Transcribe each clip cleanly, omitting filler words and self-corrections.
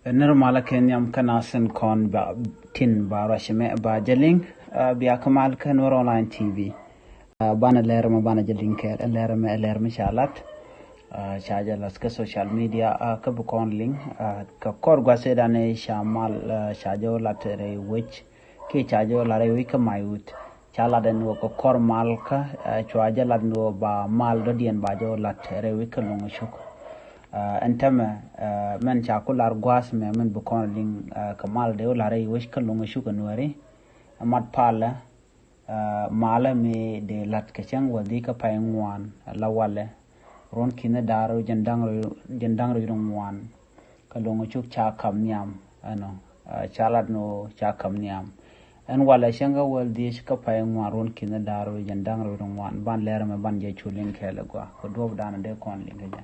Normala kenyam kanasen kon ba tin ba rashime ba jeling biya kamal kan online TV bana lerma bana jeling ke lerma shalat shaja las ka social media ka bu kon link ka kor gwa seda ne shamal shajo latere which ke chajo lare wi ka mayut chala den wo ko kor mal ka chwaja ladno ba mal do dien ba jo latere wi ka lungu shuk antama man chakular gwas me man bukon ling kamal de lare wish kalunga shuka nuari amat pala mala me de lat kachang wadi ka paingwan lawale ron kina daro jandang ro wan kalunga shuk cha kam nyam ano chalad no cha kam nyam en wala shanga waldi ka paingwan ron kina daro jandang ro wan ban lera me ban je chulin kele gwa ko dob dana de kon linga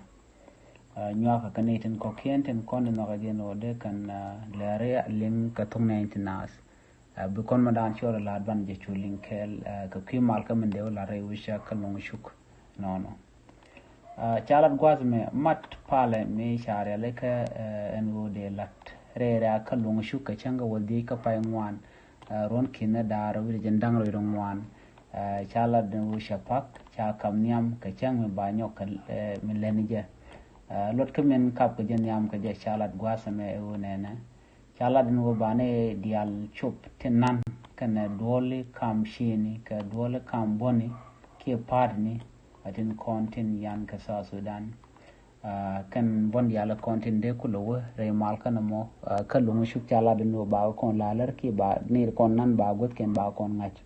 nyaka kanetin ko kienten kon no gageno de kan lare ling ka tung 19 bu kon madan chora la ban je chulin kel ka kimal ka mende wala re wisha kalong shuk no chalat gwazme mat pale me share le ka en wo de lat re ra kalong shuk ka changa wodi ka pay ngwan ron kina daro wi jendang ro ngwan chalat de wisha pak cha kam nyam ka chang me banyo ka me lenije lot kemen kap ke jeniam ke chalat gwasame unene chalat no bane dial chup tenan kana dole kam shini ka dole kam boni ke parni atin kontin yan ka sa Sudan kan bon dial kontin de kulo re mal kana mo kalungu shuk chalat no ba kon lalar ki ba nir kon nan ba got ken ba kon ngach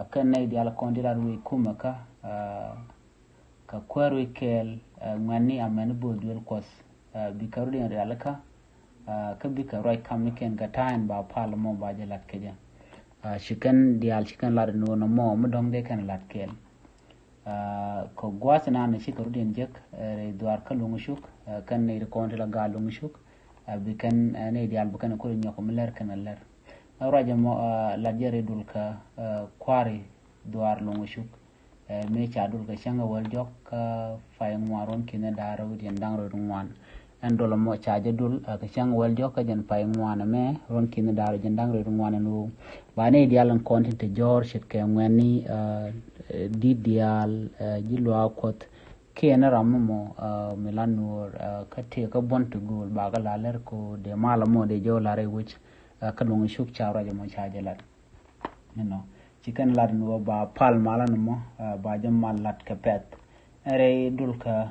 kan ne dial kontin dar wi kumaka ka kwaru kel ngani amen bodwel kos bikaru den realaka ka bikaru kam ken gatain ba parlement ba jalat keja shikan dial shikan lad no mo mudong de kan lat kel ko gwasna ne shikaru den jek re duar kalungu shuk kan ne ko la galungu shuk bikan ne dial bukan ko nyako mler kan ler raja mo la jere dul ka kwari duar lungu shuk me chadul ka shanga wal jok ka fayang waron kina daro jen dangro ngwan en dolo mo chaje dul ka shanga wal jok ka jen fayang wana me ron kina daro jen dangro ngwan no bane dialan content te jor shit ke ngani di dial jilo akot kena rammo melanur ka te ka bontu gol ba ga laler ko de mala mo de jo lare which ka lungu shuk chawra je mo chaje lat chicken lad no ba pal mala no ba jam mal lat ka pet re dul ka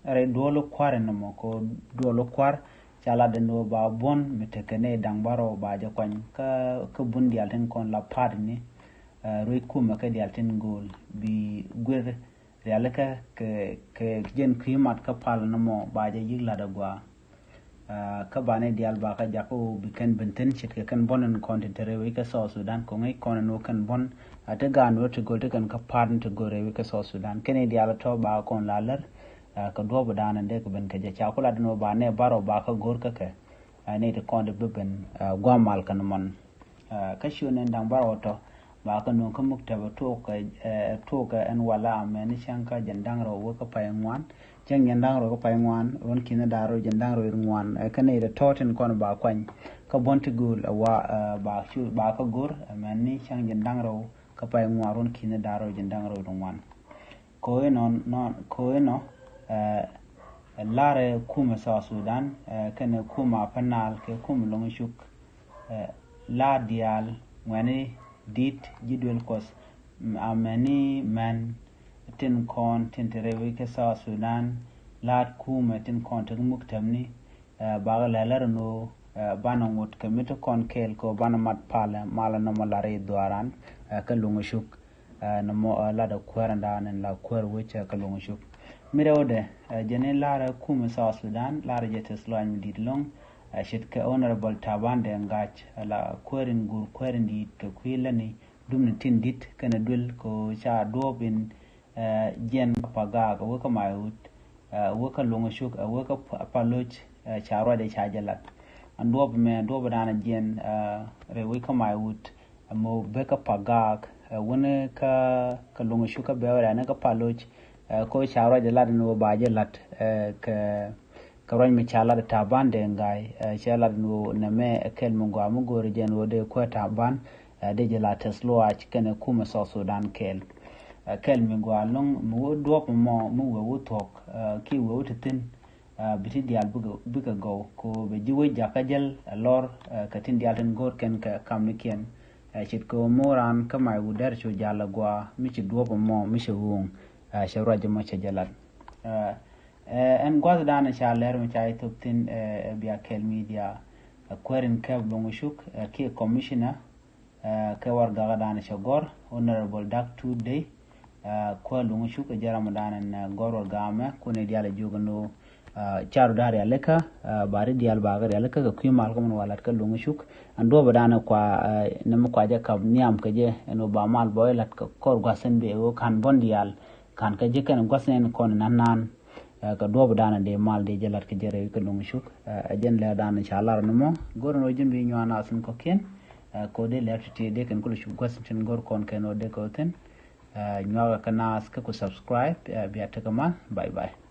re dolo kware no ko dolo kwar chala de no ba bon metekene dang baro ba ja kwan ka bundi alten kon la parni roi kuma ka di alten gol bi gwer realaka ke jen krimat ka pal no ba ja yigla da gwa ka bane dial ba ka jako biken benten chit ke kan bonen content rewe ka so Sudan ko ngai kon no kan bon ata gano to go to kan ka pardon to go rewe ka so Sudan kene dial to ba kon lalar ka do ba dan de ko ben ka ja cha kula no ba ne baro ba ka gor ka ke ne to kon de ben gwamal kan mon ka shune ndang baro to ba ka no ka mukta ba to ka en wala men shanka jandang ro wo ka payangwan jeng yandang ro ko paingwan ron kina daro jendang ro ngwan kane de toten kon ba kwan ka bonti gul wa ba shu ba ka gur manni chang jendang ro ka paingwan ron kina daro jendang ro ngwan ko no lare kuma sa Sudan kane kuma panal ke kuma Longechuk la dial ngani dit jidwel kos amani man tin kon tin terewe ke sa Sudan lat kuma tin kon tin muktamni baga lalar no bana ngot kamito kon kel ko bana mat pala mala no malare duaran ka Longechuk no mo la da kwaranda nan la kwar wuce ka Longechuk mirewde jene lara kuma sa Sudan lara jete sloan didlong shit ka honorable tabande ngach la kwarin gur kwarin di to kwilani dum tin dit kana dul ko cha dobin jen paga ko waka mayut waka Longechuk waka paloch charo de chajalat and dob dana jen re waka mayut mo beka paga wona ka Longechuk be wala na ka paloch ko charo de lat no ba je lat ka karoñ mi chala taban de ngai chala no na me kel mungo amugo rejen wode ko taban de jela teslo a cikene kuma so Sudan kel mi go along mu dop mo mu we tok ki we tin biti dial buga go ko be jiwe jakajel lor katin dial ten gor ken ka kamniken chit ko moran kama udar cho jala gwa mi ci dop mo mi ci wung shawraje mo ci jalat en gwaz dana cha ler mi chay tin biya kel media kwerin kab Longechuk ki commissioner ka war gaga dana cha gor honorable dak today ko Longechuk jaram dana gor war game ko ne diala jogano charu dari aleka bari dial bagar aleka ka kuimal ko mon walat ka Longechuk ando badana kwa nem kwa ja kab niam ka je eno ba mal boylat ka kor gwasen be o kan bondial kan ka je kan gwasen kon nan ka dobo dana de mal de jalat ke jere ko Longechuk ajen la dana inshallah no gor no jimbi nyana sun ko ken ko de lerti de ken ko shu gwasin gor kon ken o de ko ten nyaga kana ska ko subscribe biya ta kama bye bye